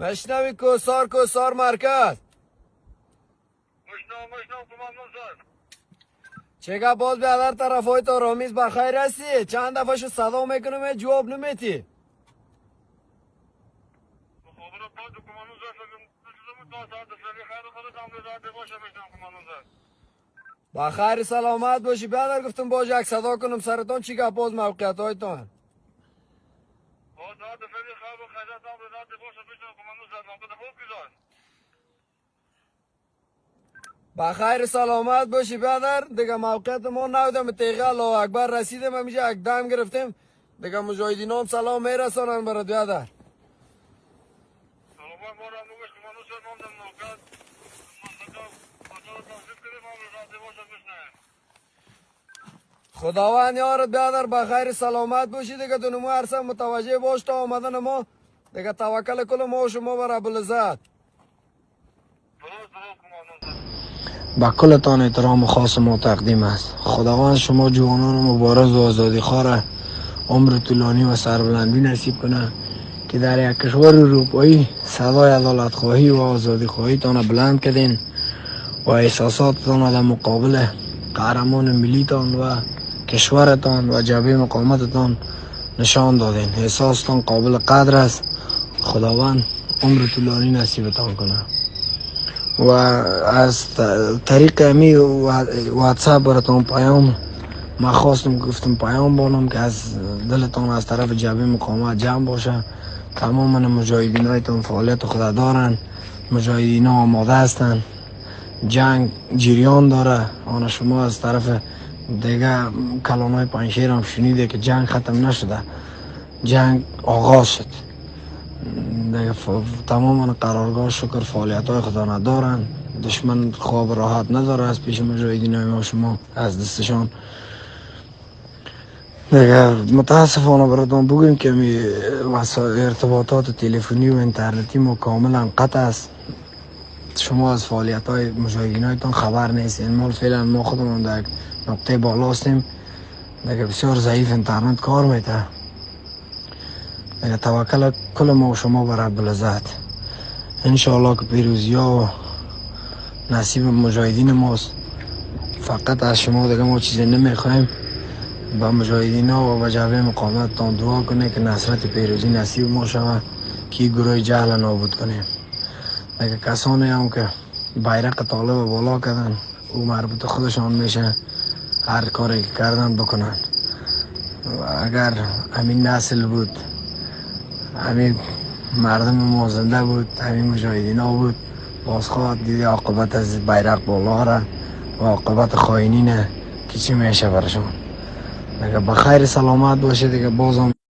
مشنوی کوسار مرکز. مشنو کمانون سر. چگه باز بیادر طرفای تو رامیز بخیر هستی؟ چند دفعه شو صدا میکنم جواب نمیتی. خبر پاس کمانون سر شدم تا ساعت سری خیر خودت هم بذارده باشه مشنو کمانون سر. بخیر سلامت باشی بیادر گفتم باز یک صدا کنم سرتون چگه باز موقعیت هایتون. با ساعت سری خیر و خیرت هم بذارده باشه مشنو کمانون سر نامده خوب کجاست. بخیر سلامت باشی بیادر دیگه موقعیت ما نودم تیغه الله اکبر رسیدم همیشه یک دم گرفتیم دیگه مجاهدین هم سلام میرسانن برات بیادر. سلام بارم نوش کمانون سر نامدم نوکت منطقه بازار تنظیم کنیم هم بذارده باشه مشنو. خداوند یارت بیادر بخیر سلامت باشی دیگه دونمو عرصه متوجه باش تا آمدن ما دیگه توکل کل ما و شما بر ربالعزت. با کلتان احترام خاص ما تقدیم است. خداوند شما جوانان مبارز و آزادی خواه عمر طولانی و سربلندی نصیب کنه که در یک کشور اروپایی صدای عدالت خواهی و آزادی خواهی تان بلند کردین و احساساتتان در مقابل قهرمان ملیتان و کشورتان و جبهه مقاومتتان نشان دادین. احساستان قابل قدر است. خداوند عمر طولانی نصیبتان کنه. و از طریق امی واتساپ براتون پیام ما خواستم گفتم پیام بانم که از دلتان از طرف جبهه مقاومت جمع باشه. تمام مجاهدین هایتون فعالیت خود دارن. مجاهدین ها آماده هستن. جنگ جریان داره. آن شما از طرف دیگه کلام های پنشیر هم شنیده که جنگ ختم نشده. جنگ آغاز شد. تمام قرارگاه شکر فعالیت های خدا ندارن. دشمن خواب راحت نداره از پیش مجاهدین های ما شما از دستشان. دیگه متاسفانه براتون بگیم که ارتباطات تلفنی و اینترنتی ما کاملا قطع است. شما از فعالیت های مجاهدین هایتان خبر نیستین. ما فعلا ما خودمون در نقطه بالا هستیم. دیگه بسیار ضعیف اینترنت کار میده. دیگه توکل کل ما و شما بر ربالعزت. انشاءالله که پیروزی ها و نصیب مجاهدین ماست. فقط از شما دیگه ما چیزی نمیخوایم. با مجاهدین ها و جبهه مقاومتتان دعا کنه که نصرت پیروزی نصیب ما شود که گروه جهل نابود کنیم. دیگه کسانی هم که بیرق طالب بالا کردن او مربوط خودشان میشه. هر کاری که کردن بکنن. و اگر همین نسل بود همین مردم ما زنده بود همین مجاهدین ها بود بازخواد دیدی عاقبت از بیرق بالا را و عاقبت خائنین که چی میشه برشان. دیگه بخیر سلامت باشه. دیگه بازم